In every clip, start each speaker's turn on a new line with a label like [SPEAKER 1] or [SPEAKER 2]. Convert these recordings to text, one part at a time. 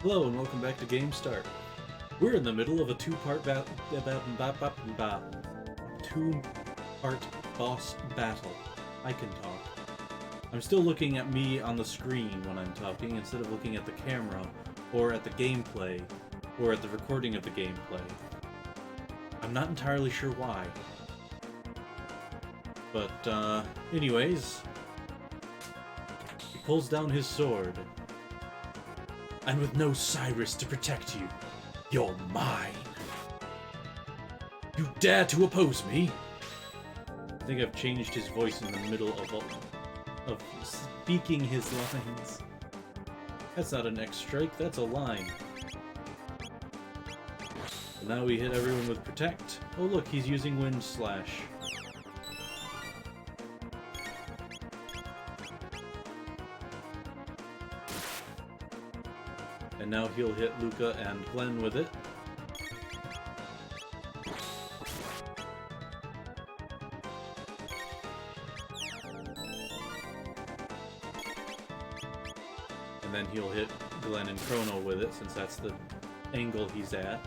[SPEAKER 1] Hello and welcome back to Game Start. We're in the middle of a two-part boss battle. I can talk. I'm still looking at me on the screen when I'm talking instead of looking at the camera or at the gameplay or at the recording of the gameplay. I'm not entirely sure why. But anyways, he pulls down his sword. And with no Cyrus to protect you, you're mine. You dare to oppose me? I think I've changed his voice in the middle of speaking his lines. That's not an X strike, that's a line. And now we hit everyone with Protect. Oh look, he's using Wind Slash. And now he'll hit Luca and Glenn with it. And then he'll hit Glenn and Chrono with it, since that's the angle he's at.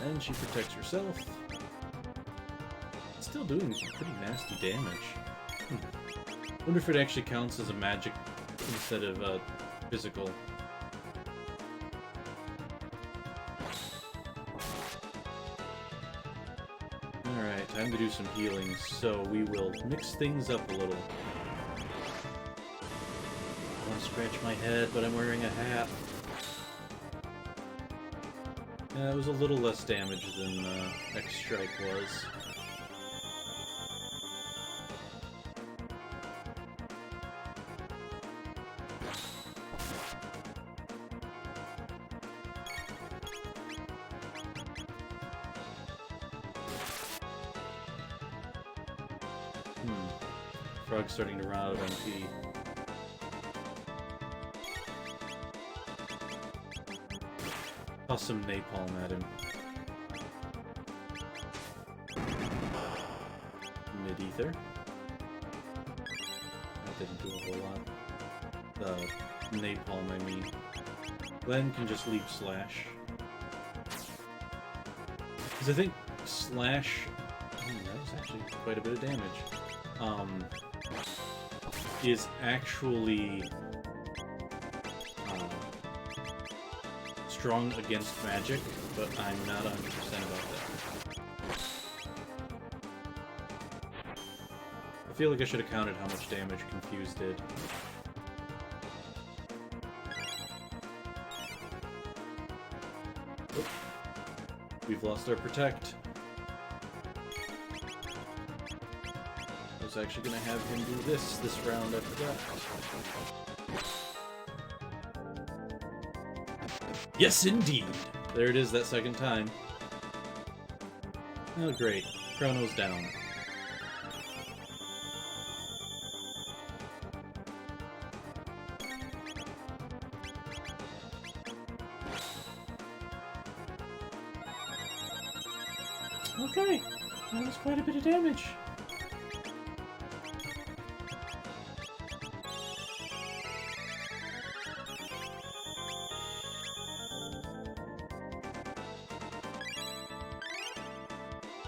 [SPEAKER 1] And then she protects herself. Still doing some pretty nasty damage. Wonder if it actually counts as a magic instead of physical. Alright, time to do some healing, so we will mix things up a little. I want to scratch my head, but I'm wearing a hat. Yeah, it was a little less damage than X-Strike was. Frog's starting to run out of MP. Toss some napalm at him. Mid-ether. That didn't do a whole lot. The napalm, I mean. Glenn can just leap Slash. Because I think Slash... that was actually quite a bit of damage. Is actually strong against magic, but I'm not 100% about that. I feel like I should have counted how much damage Confuse did. Oop. We've lost our Protect. I was actually going to have him do this round, I forgot. Yes, indeed! There it is that second time. Oh, great. Chrono's down. Okay, that was quite a bit of damage.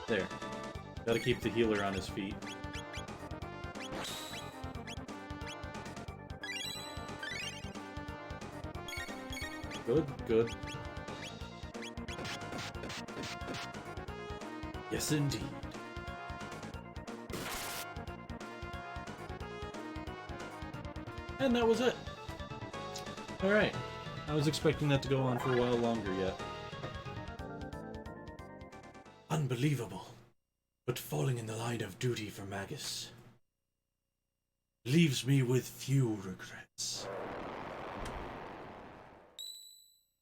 [SPEAKER 1] There. Gotta keep the healer on his feet. Good, good. Yes, indeed. And that was it. Alright. I was expecting that to go on for a while longer yet. Unbelievable, but falling in the line of duty for Magus leaves me with few regrets.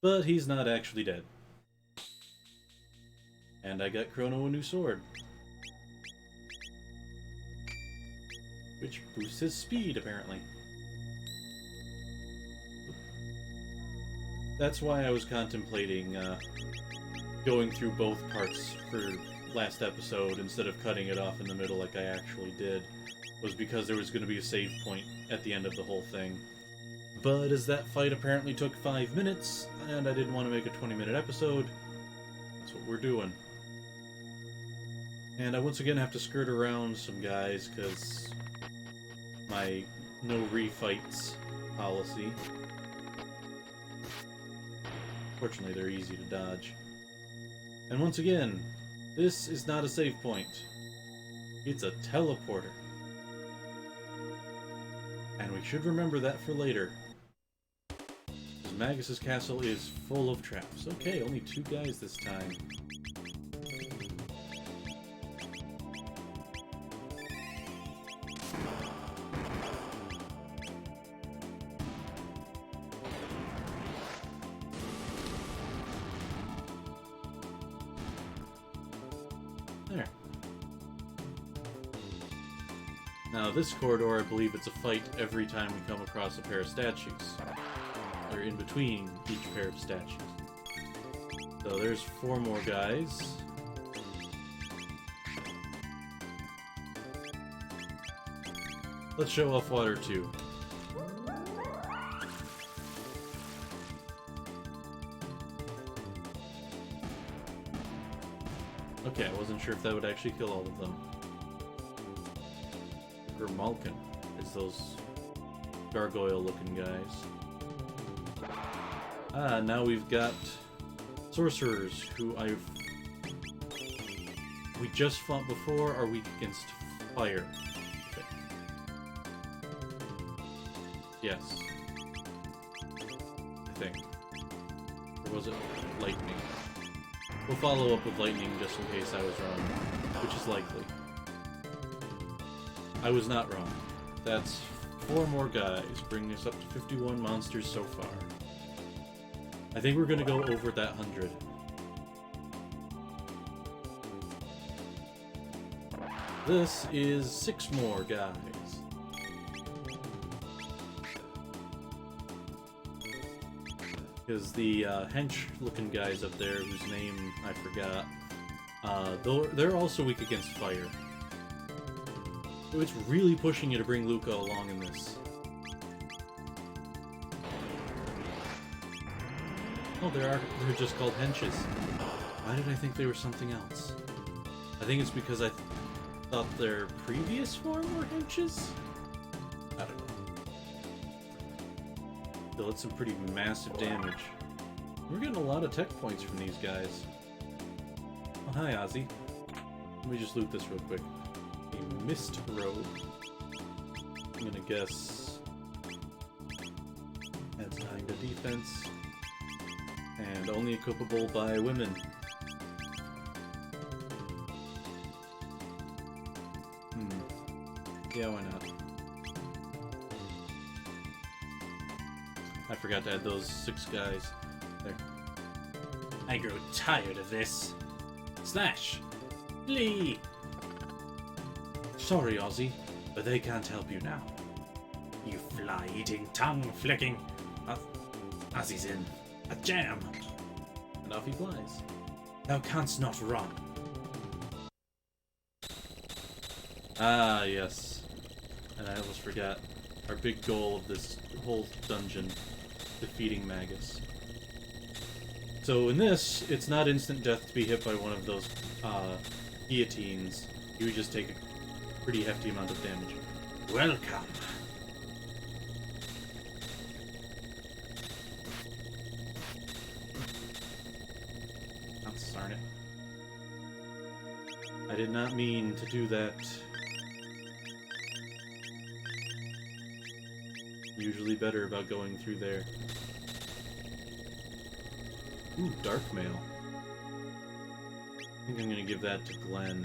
[SPEAKER 1] But he's not actually dead. And I got Chrono a new sword. Which boosts his speed, apparently. That's why I was contemplating going through both parts for last episode instead of cutting it off in the middle like I actually did. was because there was going to be a save point at the end of the whole thing. But as that fight apparently took 5 minutes, and I didn't want to make a 20-minute episode, that's what we're doing. And I once again have to skirt around some guys, because my no refights policy. Fortunately, they're easy to dodge. And once again, this is not a save point. It's a teleporter. And we should remember that for later. Because Magus Castle is full of traps. Okay, only 2 guys this time. There. Now this corridor, I believe it's a fight every time we come across a pair of statues. Or in between each pair of statues. So there's 4 more guys. Let's show off water too. Okay, I wasn't sure if that would actually kill all of them. Or Malkin. It's those gargoyle-looking guys. Ah, now we've got Sorcerers, who we just fought before, are weak against fire. Okay. Yes. I think. Or was it lightning? We'll follow up with lightning just in case I was wrong, which is likely. I was not wrong. That's 4 more guys, bringing us up to 51 monsters so far. I think we're gonna go over that 100. This is 6 more guys. Because the hench-looking guys up there, whose name I forgot, they're also weak against fire. So it's really pushing you to bring Luca along in this. Oh, they're just called henches. Why did I think they were something else? I think it's because I thought their previous form were henches? I don't know. Still, it's some pretty massive damage. We're getting a lot of tech points from these guys. Oh, hi, Ozzy. Let me just loot this real quick. A mist robe. I'm gonna guess adds 9 to defense. And only equipable by women. Yeah, why not? I forgot to add those 6 guys. There. I grow tired of this. Slash! Flee! Sorry, Ozzy, but they can't help you now. You fly-eating, tongue-flicking... Ozzy's in. A jam! And off he flies. Thou canst not run. Ah, yes. And I almost forgot. Our big goal of this whole dungeon. Defeating Magus. So in this, it's not instant death to be hit by one of those guillotines. You would just take a pretty hefty amount of damage. Welcome! Darn it. I did not mean to do that. Usually better about going through there. Ooh, dark mail. I think I'm gonna give that to Glenn.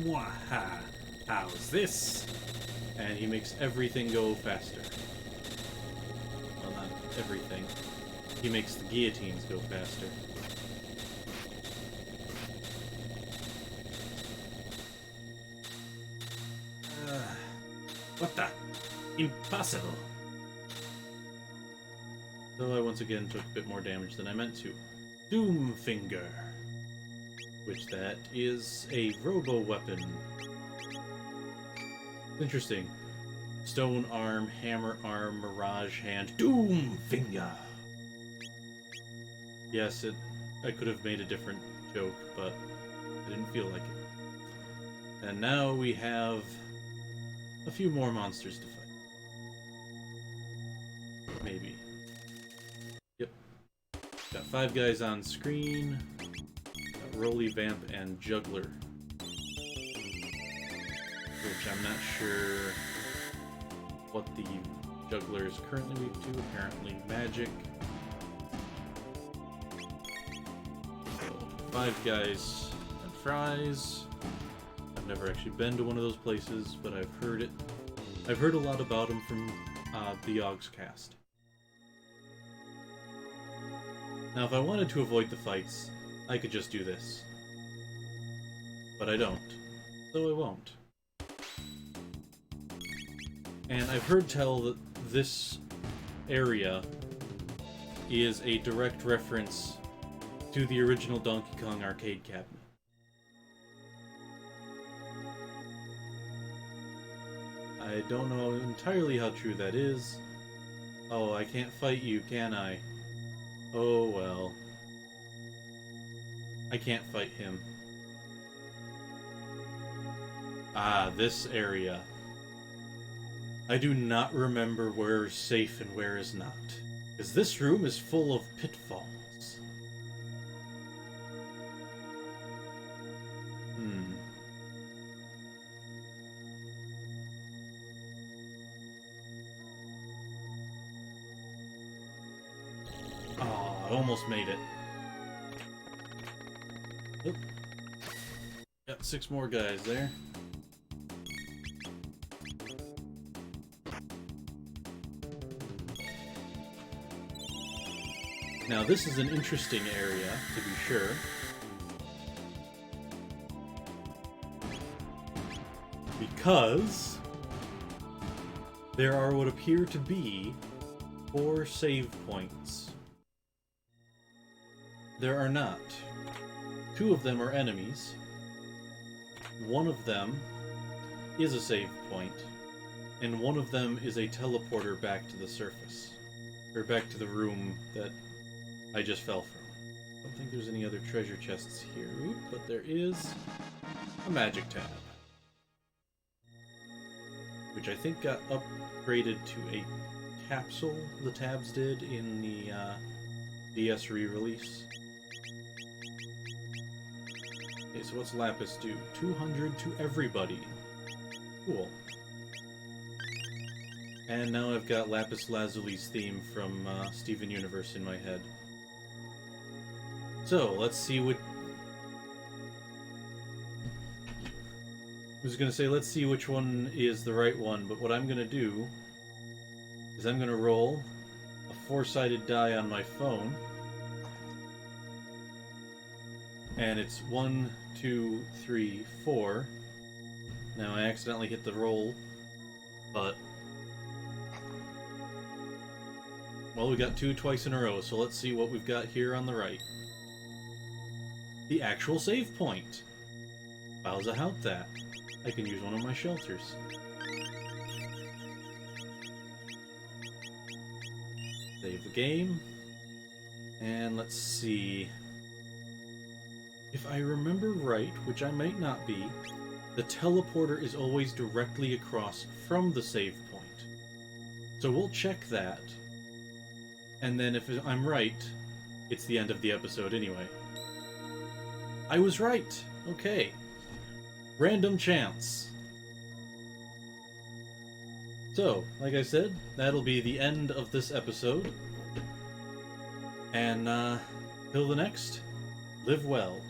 [SPEAKER 1] Waha! How's this? And he makes everything go faster. Well, not everything. He makes the guillotines go faster. What the? Impossible! So I once again took a bit more damage than I meant to. Doomfinger. Which that is a robo-weapon. Interesting. Stone arm, hammer arm, mirage hand, Doomfinger! Yes, I could have made a different joke, but I didn't feel like it. And now we have a few more monsters to fight. Maybe. Yep. Got 5 guys on screen. Got Rollie Vamp and Juggler. Which I'm not sure what the Juggler is currently weak to. Apparently magic. So, 5 guys and fries. I've never actually been to one of those places, but I've heard it. I've heard a lot about them from the Magus Castle. Now, if I wanted to avoid the fights, I could just do this. But I don't. So I won't. And I've heard tell that this area is a direct reference to the original Donkey Kong arcade cabinet. I don't know entirely how true that is. Oh, I can't fight you, can I? Oh well. I can't fight him. Ah, this area. I do not remember where is safe and where is not. Because this room is full of pitfalls. Oh, I almost made it. Oop. Got 6 more guys there. Now this is an interesting area, to be sure. Because there are what appear to be 4 save points. There are not. 2 of them are enemies. 1 of them is a save point, and 1 of them is a teleporter back to the surface. Or back to the room that I just fell from. I don't think there's any other treasure chests here, but there is a magic tab. Which I think got upgraded to a capsule, the tabs did, in the DS re-release. Okay, so what's Lapis do? 200 to everybody. Cool. And now I've got Lapis Lazuli's theme from Steven Universe in my head. So, let's see what... I was gonna say, let's see which one is the right one, but what I'm gonna do is I'm gonna roll a 4-sided die on my phone. And it's 1, 2, 3, 4. Now I accidentally hit the roll, but... well, we got 2 twice in a row, so let's see what we've got here on the right. The actual save point. How's Ahout that? I can use one of my shelters. Save the game. And let's see. If I remember right, which I might not be, the teleporter is always directly across from the save point. So we'll check that. And then if I'm right, it's the end of the episode anyway. I was right! Okay. Random chance. So, like I said, that'll be the end of this episode. And, till the next, live well.